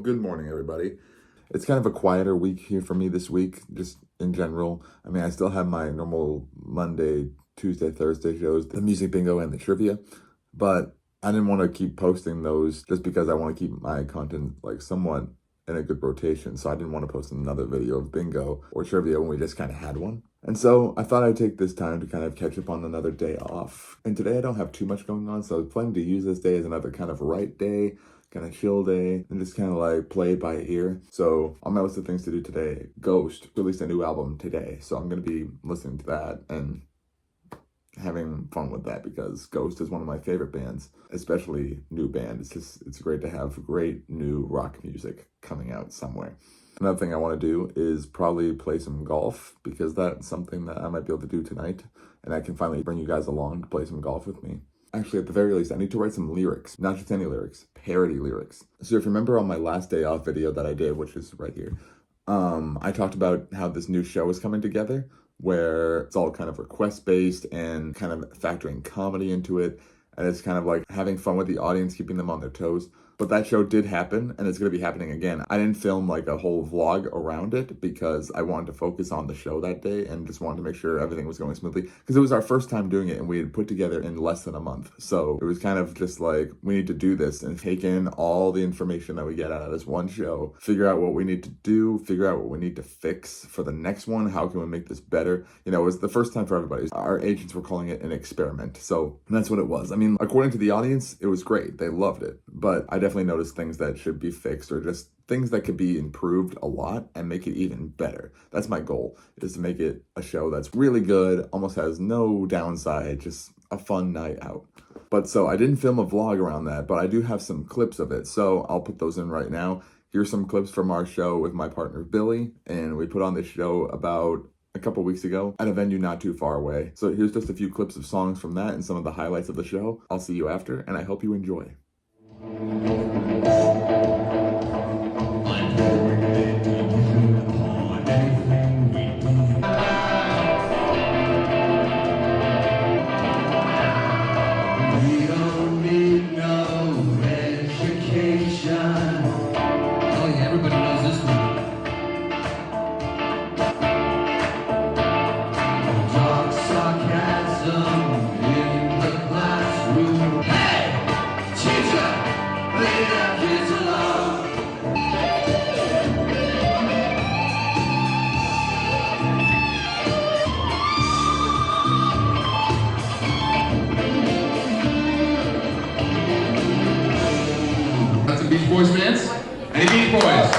good morning, everybody. It's kind of a quieter week here for me this week, just in general. I mean, I still have my normal Monday, Tuesday, Thursday shows, the music bingo and the trivia, but I didn't want to keep posting those just because I want to keep my content like somewhat in a good rotation. So I didn't want to post another video of bingo or trivia when we just kind of had one. And so I thought I'd take this time to kind of catch up on another day off. And today I don't have too much going on, so I was planning to use this day as another kind of right day, kind of chill day, and just kind of like play it by ear. So on my list of things to do today, Ghost released a new album today. So I'm going to be listening to that and having fun with that because Ghost is one of my favorite bands, especially new band. It's great to have great new rock music coming out somewhere. Another thing I want to do is probably play some golf because that's something that I might be able to do tonight, and I can finally bring you guys along to play some golf with me. Actually, at the very least, I need to write some lyrics, not just any lyrics, parody lyrics. So if you remember on my last day off video that I did, which is right here, I talked about how this new show is coming together, where it's all kind of request-based and kind of factoring comedy into it, and it's kind of like having fun with the audience, keeping them on their toes. But that show did happen, and it's going to be happening again. I didn't film like a whole vlog around it because I wanted to focus on the show that day and just wanted to make sure everything was going smoothly because it was our first time doing it and we had put together in less than a month. So it was kind of just like, we need to do this and take in all the information that we get out of this one show, figure out what we need to do, figure out what we need to fix for the next one. How can we make this better? You know, it was the first time for everybody. Our agents were calling it an experiment. So that's what it was. I mean, according to the audience, it was great. They loved it. But I definitely noticed things that should be fixed or just things that could be improved a lot and make it even better. That's my goal, is to make it a show that's really good, almost has no downside, just a fun night out. But so I didn't film a vlog around that, but I do have some clips of it. So I'll put those in right now. Here's some clips from our show with my partner, Billy. And we put on this show about a couple weeks ago at a venue not too far away. So here's just a few clips of songs from that and some of the highlights of the show. I'll see you after, and I hope you enjoy. Beach Boys fans? Any Beach Boys?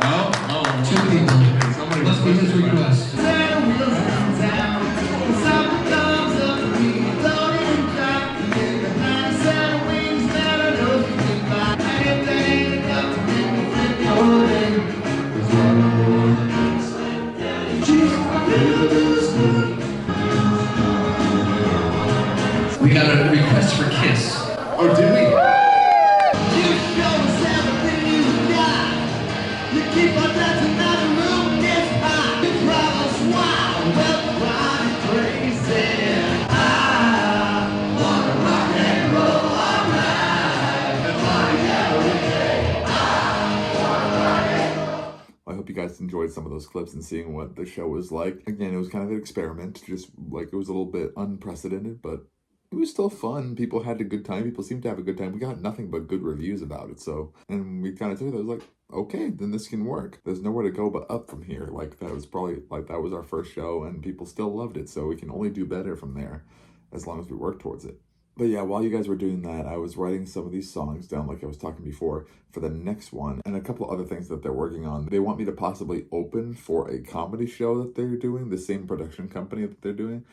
No? Oh, two people. Somebody must be his request. We got a request for Kiss. Oh, did we? I hope you guys enjoyed some of those clips and seeing what the show was like. Again, it was kind of an experiment, just like it was a little bit unprecedented, but it was still fun. People had a good time. People seemed to have a good time. We got nothing but good reviews about it. So, and we kind of took it. I was like, okay, then this can work. There's nowhere to go but up from here. Like that was probably like that was our first show and people still loved it. So we can only do better from there as long as we work towards it. But yeah, while you guys were doing that, I was writing some of these songs down like I was talking before for the next one and a couple other things that they're working on. They want me to possibly open for a comedy show that they're doing, the same production company that they're doing.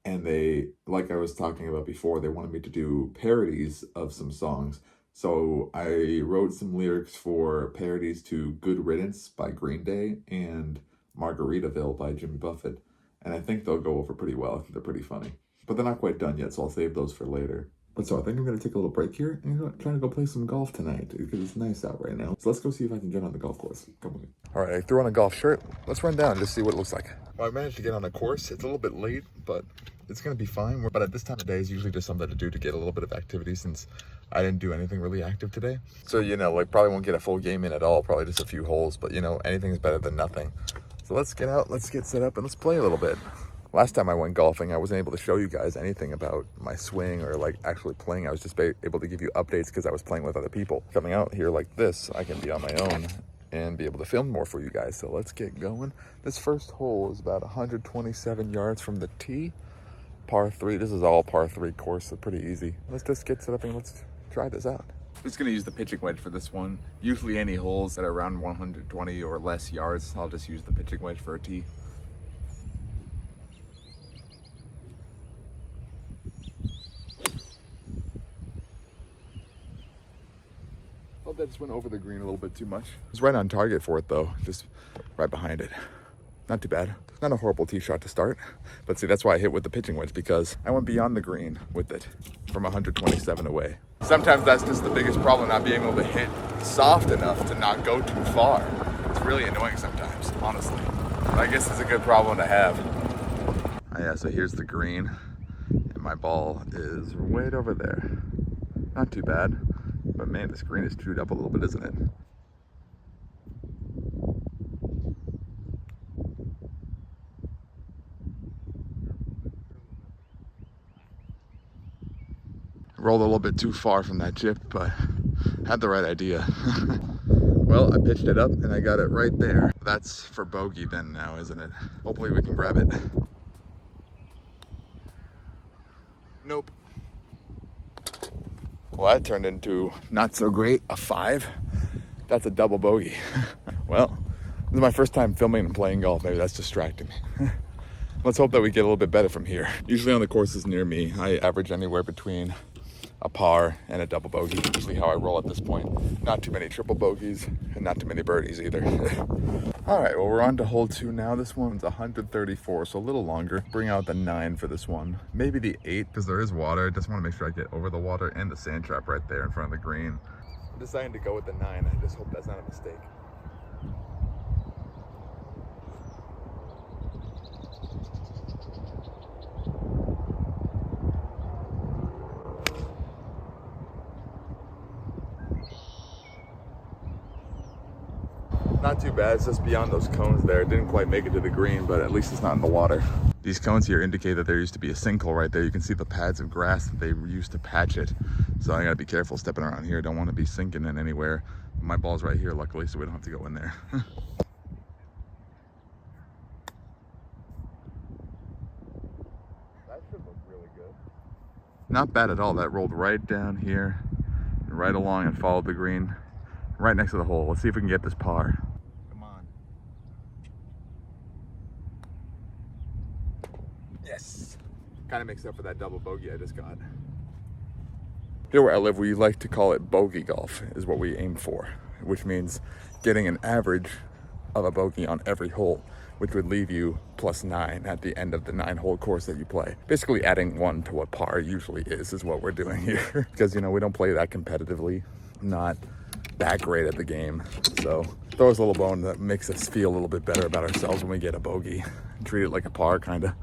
And they, like I was talking about before, they wanted me to do parodies of some songs. So I wrote some lyrics for parodies to Good Riddance by Green Day and Margaritaville by Jimmy Buffett. And I think they'll go over pretty well. I think they're pretty funny. But they're not quite done yet, so I'll save those for later. But so I think I'm going to take a little break here and trying to go play some golf tonight because it's nice out right now. So let's go see if I can get on the golf course. Come with me. All right, I threw on a golf shirt. Let's run down and just see what it looks like. Well, I managed to get on the course. It's a little bit late, but it's gonna be fine. But at this time of day is usually just something to do to get a little bit of activity since I didn't do anything really active today. So, you know, like probably won't get a full game in at all, probably just a few holes, but you know, anything's better than nothing. So let's get out, let's get set up and let's play a little bit. Last time I went golfing, I wasn't able to show you guys anything about my swing or like actually playing. I was just able to give you updates because I was playing with other people. Coming out here like this, I can be on my own and be able to film more for you guys. So let's get going. This first hole is about 127 yards from the tee. Par 3, this is all par 3 course, so pretty easy. Let's just get set up and let's try this out. I'm just gonna use the pitching wedge for this one. Usually any holes that are around 120 or less yards, I'll just use the pitching wedge for a tee. Oh, that just went over the green a little bit too much. It's right on target for it though, just right behind it. Not too bad. Not a horrible tee shot to start. But see, that's why I hit with the pitching wedge, because I went beyond the green with it from 127 away. Sometimes that's just the biggest problem, not being able to hit soft enough to not go too far. It's really annoying sometimes, honestly. But I guess it's a good problem to have. Oh yeah, so here's the green. And my ball is right over there. Not too bad. But man, this green is chewed up a little bit, isn't it? Rolled a little bit too far from that chip, but had the right idea. Well, I pitched it up and I got it right there. That's for bogey then now, isn't it? Hopefully we can grab it. Nope. Well, that turned into not so great, a 5. That's a double bogey. Well, this is my first time filming and playing golf. Maybe that's distracting me. Let's hope that we get a little bit better from here. Usually on the courses near me, I average anywhere between a par and a double bogey, usually how I roll at this point. Not too many triple bogeys and not too many birdies either. All right, well, we're on to hole 2 now. This one's 134, so a little longer. Bring out the 9 for this one. Maybe the 8, because there is water. I just want to make sure I get over the water and the sand trap right there in front of the green. I'm deciding to go with the 9. I just hope that's not a mistake. Not too bad, it's just beyond those cones there. It didn't quite make it to the green, but at least it's not in the water. These cones here indicate that there used to be a sinkhole right there. You can see the pads of grass that they used to patch it. So I gotta be careful stepping around here. Don't want to be sinking in anywhere. My ball's right here, luckily, so we don't have to go in there. That should look really good. Not bad at all. That rolled right down here, and right along and followed the green, right next to the hole. Let's see if we can get this par. Come on. Yes. Kind of makes up for that double bogey I just got. Here where I live, we like to call it bogey golf, is what we aim for, which means getting an average of a bogey on every hole, which would leave you +9 at the end of the 9-hole course that you play. Basically adding 1 to what par usually is what we're doing here. Because, you know, we don't play that competitively, not that great at the game. So throw us a little bone that makes us feel a little bit better about ourselves when we get a bogey. Treat it like a par, kind of.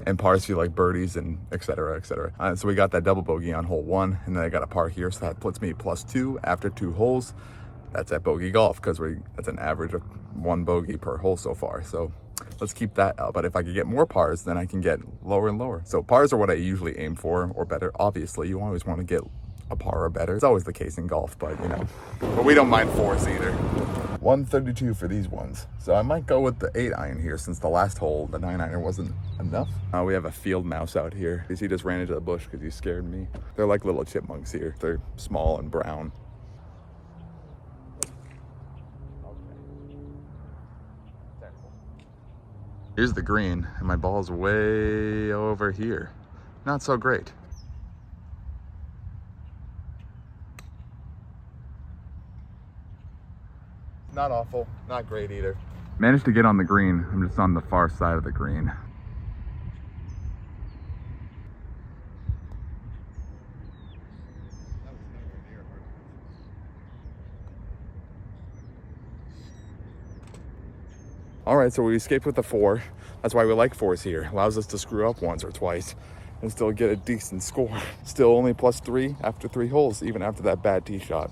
And pars feel like birdies and et cetera, et cetera. So we got that double bogey on hole 1, and then I got a par here, so that puts me +2 after 2 holes. That's at bogey golf, because that's an average of 1 bogey per hole so far. So let's keep that up. But if I could get more pars, then I can get lower and lower. So pars are what I usually aim for, or better. Obviously, you always want to get a par or better. It's always the case in golf, but you know, but we don't mind 4s either. 132 for these ones. So I might go with the 8-iron here, since the last hole, the 9-iron wasn't enough. We have a field mouse out here. He just ran into the bush because he scared me. They're like little chipmunks here. They're small and brown. Here's the green, and my ball's way over here. Not so great. Not awful, not great either. Managed to get on the green. I'm just on the far side of the green. All right, so we escaped with the 4. That's why we like 4s here. Allows us to screw up once or twice and still get a decent score. Still only +3 after 3 holes, even after that bad tee shot.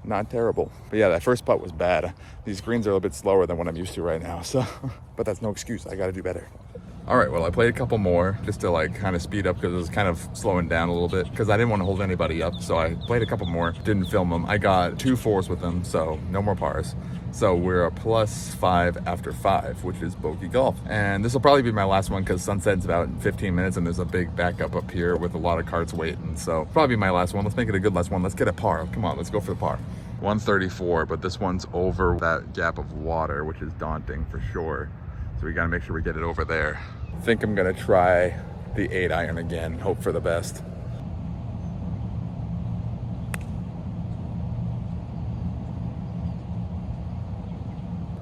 Not terrible. But yeah, that first putt was bad. These greens are a little bit slower than what I'm used to right now, so but that's no excuse. I got to do better. All right, well, I played a couple more just to like kind of speed up because it was kind of slowing down a little bit because I didn't want to hold anybody up. So I played a couple more, didn't film them. I got 2 4s with them, so no more pars. So we're a +5 after 5, which is bogey golf. And this will probably be my last one because sunset's about in 15 minutes and there's a big backup up here with a lot of carts waiting. So probably my last one. Let's make it a good last one. Let's get a par. Come on, let's go for the par. 134, but this one's over that gap of water, which is daunting for sure. So we gotta make sure we get it over there. I think I'm gonna try the 8-iron again, hope for the best.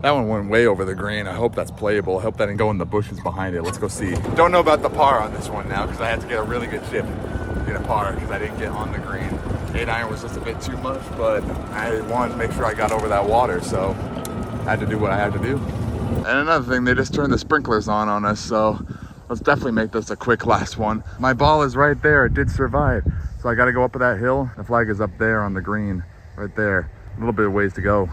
That one went way over the green. I hope that's playable. I hope that didn't go in the bushes behind it. Let's go see. Don't know about the par on this one now because I had to get a really good chip to get a par because I didn't get on the green. 8-iron was just a bit too much, but I wanted to make sure I got over that water, so I had to do what I had to do. And another thing, they just turned the sprinklers on us, so let's definitely make this a quick last one. My ball is right there. It did survive. So I got to go up that hill. The flag is up there on the green, right there. A little bit of ways to go.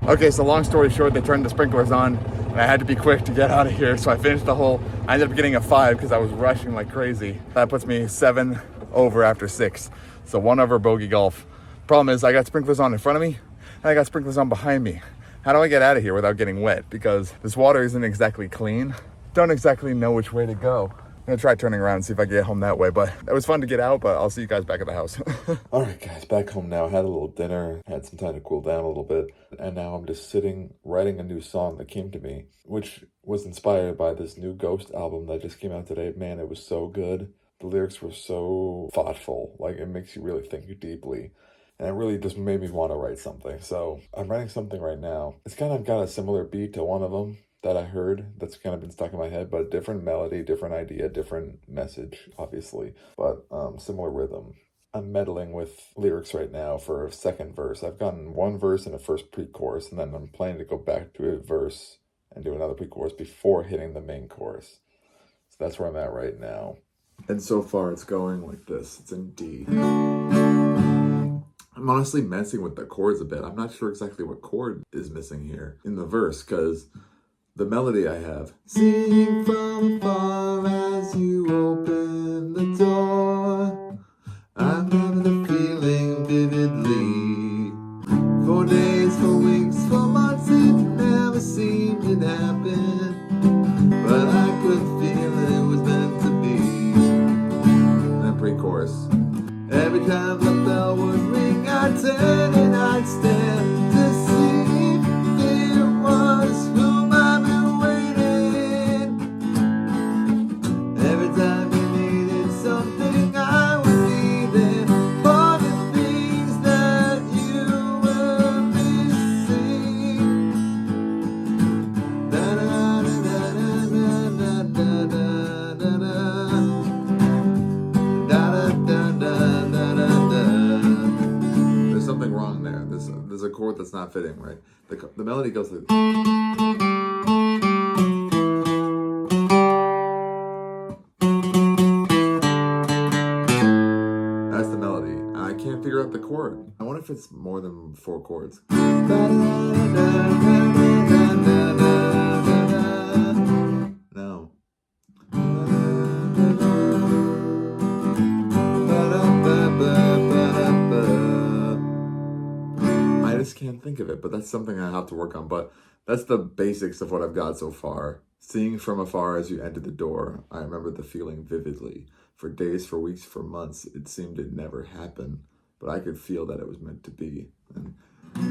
Okay, so long story short, they turned the sprinklers on and I had to be quick to get out of here. So I finished the hole. I ended up getting a 5 because I was rushing like crazy. That puts me 7 over after 6. So 1 over bogey golf. Problem is I got sprinklers on in front of me and I got sprinklers on behind me. How do I get out of here without getting wet? Because this water isn't exactly clean. Don't exactly know which way to go. I'm gonna try turning around and see if I can get home that way, but it was fun to get out, but I'll see you guys back at the house. All right, guys, back home now. Had a little dinner, had some time to cool down a little bit, and now I'm just sitting, writing a new song that came to me, which was inspired by this new Ghost album that just came out today. Man, it was so good. The lyrics were so thoughtful. Like, it makes you really think deeply. And it really just made me want to write something. So I'm writing something right now. It's kind of got a similar beat to one of them that I heard that's kind of been stuck in my head, but a different melody, different idea, different message, obviously, but similar rhythm. I'm meddling with lyrics right now for a second verse. I've gotten 1 verse and a first pre-chorus, and then I'm planning to go back to a verse and do another pre-chorus before hitting the main chorus. So that's where I'm at right now. And so far it's going like this. It's in D. I'm honestly messing with the chords a bit. I'm not sure exactly what chord is missing here in the verse, because the melody I have, sing from afar as you open the door. I'm having the feeling vividly. For days, for weeks, for months, it never seemed to happen. But I could feel it was meant to be. And then pre-chorus. Every time the bell would ring, I'd turn and I'd stare to see if it was whom I've been waiting. Every time you needed something, I would be there for the things that you were missing. Da da da da da da da da da. There's something wrong there. There's a chord that's not fitting right. The melody goes like, that's the melody. And I can't figure out the chord. I wonder if it's more than 4 chords. No. I just can't think of it, but that's something I have to work on. But that's the basics of what I've got so far. Seeing from afar as you enter the door, I remember the feeling vividly. For days, for weeks, for months, it seemed it never happened, but I could feel that it was meant to be. And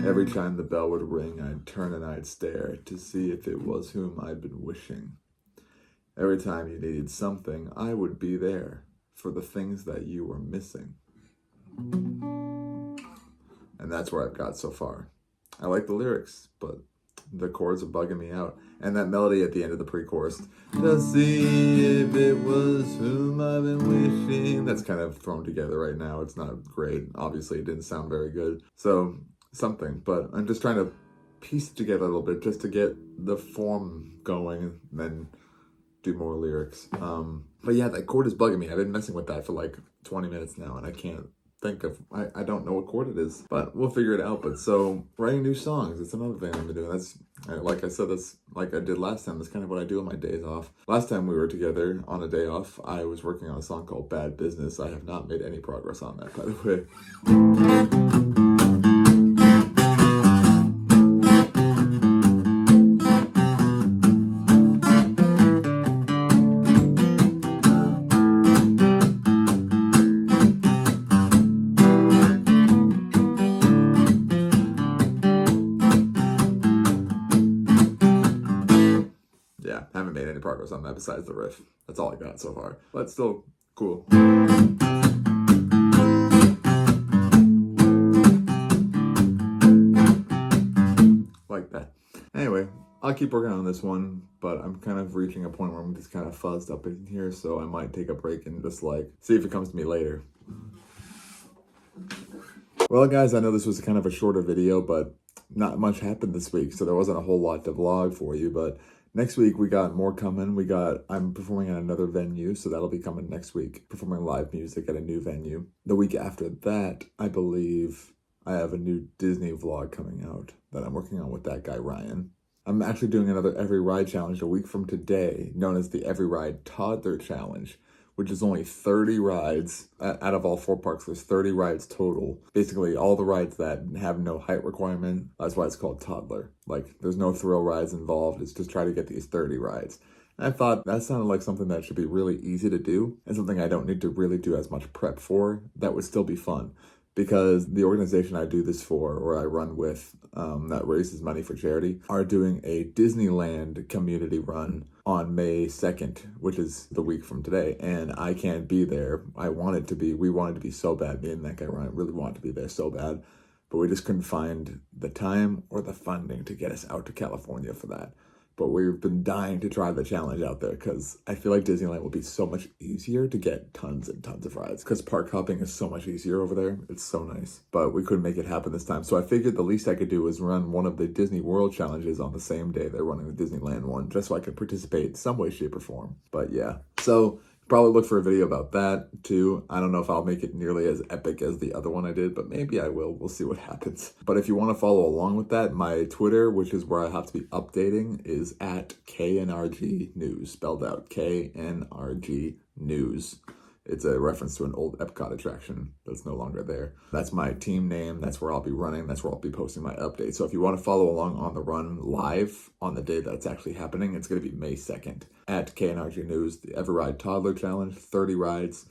every time the bell would ring, I'd turn and I'd stare to see if it was whom I'd been wishing. Every time you needed something, I would be there for the things that you were missing. And that's where I've got so far. I like the lyrics, but The chords are bugging me out. And that melody at the end of the pre-chorus, to see if it was whom I've been wishing. That's kind of thrown together right now. It's not great. Obviously, it didn't sound very good. So, something. But I'm just trying to piece it together a little bit just to get the form going and then do more lyrics. But yeah, that chord is bugging me. I've been messing with that for like 20 minutes now, and I can't think of, I don't know what chord it is, but we'll figure it out. But so writing new songs, it's another thing I've been doing. That's, like I said, that's like I did last time. That's kind of what I do on my days off. Last time we were together on a day off, I was working on a song called Bad Business. I have not made any progress on that, by the way. Yeah, haven't made any progress on that besides the riff. That's all I got so far, but still cool. Like that. Anyway, I'll keep working on this one, but I'm kind of reaching a point where I'm just kind of fuzzed up in here, so I might take a break and just like see if it comes to me later. Well, guys, I know this was kind of a shorter video, but not much happened this week, so there wasn't a whole lot to vlog for you, but next week we got more coming. I'm performing at another venue, so that'll be coming next week. Performing live music at a new venue. The week after that, I believe I have a new Disney vlog coming out that I'm working on with that guy, Ryan. I'm actually doing another Every Ride Challenge a week from today, known as the Every Ride Toddler Challenge, which is only 30 rides. Out of all 4 parks, there's 30 rides total. Basically, all the rides that have no height requirement, that's why it's called toddler. Like, there's no thrill rides involved. It's just try to get these 30 rides. And I thought that sounded like something that should be really easy to do and something I don't need to really do as much prep for. That would still be fun. Because the organization I do this for, or I run with, that raises money for charity, are doing a Disneyland community run on May 2nd, which is the week from today, and I can't be there. We wanted to be so bad, me and that guy Ryan really wanted to be there so bad, but we just couldn't find the time or the funding to get us out to California for that. But we've been dying to try the challenge out there because I feel like Disneyland will be so much easier to get tons and tons of rides because park hopping is so much easier over there. It's so nice. But we couldn't make it happen this time. So I figured the least I could do was run one of the Disney World challenges on the same day they're running the Disneyland one, just so I could participate in some way, shape, or form. But yeah. So probably look for a video about that too. I don't know if I'll make it nearly as epic as the other one I did, but maybe I will. We'll see what happens. But if you want to follow along with that, my Twitter, which is where I have to be updating, is at KNRG News, spelled out KNRG News. It's a reference to an old Epcot attraction that's no longer there. That's my team name. That's where I'll be running. That's where I'll be posting my updates. So if you want to follow along on the run live on the day that it's actually happening, it's going to be May 2nd at KNRG News, the Every Ride Toddler Challenge, 30 rides,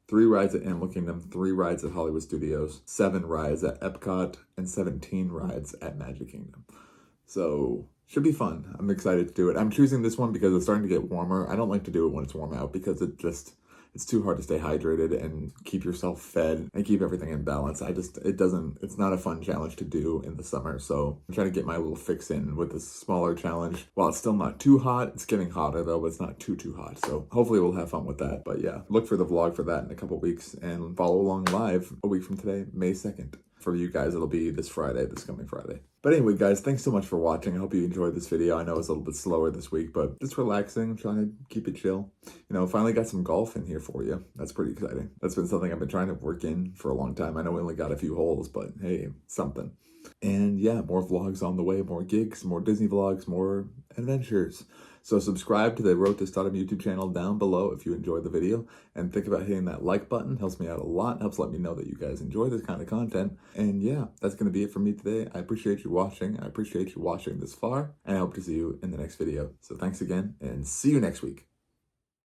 3 rides at Animal Kingdom, 3 rides at Hollywood Studios, 7 rides at Epcot, and 17 rides at Magic Kingdom. So should be fun. I'm excited to do it. I'm choosing this one because it's starting to get warmer. I don't like to do it when it's warm out because it's too hard to stay hydrated and keep yourself fed and keep everything in balance. It's not a fun challenge to do in the summer. So I'm trying to get my little fix in with this smaller challenge. While it's still not too hot, it's getting hotter though, but it's not too hot. So hopefully we'll have fun with that. But yeah, look for the vlog for that in a couple weeks and follow along live a week from today, May 2nd. For you guys, it'll be this coming Friday. But anyway, guys, thanks so much for watching. I hope you enjoyed this video. I know it's a little bit slower this week, but just relaxing, trying to keep it chill. Finally got some golf in here for you. That's pretty exciting. That's been something I've been trying to work in for a long time. I know we only got a few holes, but hey, something. And yeah, more vlogs on the way, more gigs, more Disney vlogs, more adventures. So subscribe to the Road to Stardom YouTube channel down below if you enjoyed the video. And think about hitting that like button. Helps me out a lot. Helps let me know that you guys enjoy this kind of content. And yeah, that's going to be it for me today. I appreciate you watching. I appreciate you watching this far. And I hope to see you in the next video. So thanks again and see you next week.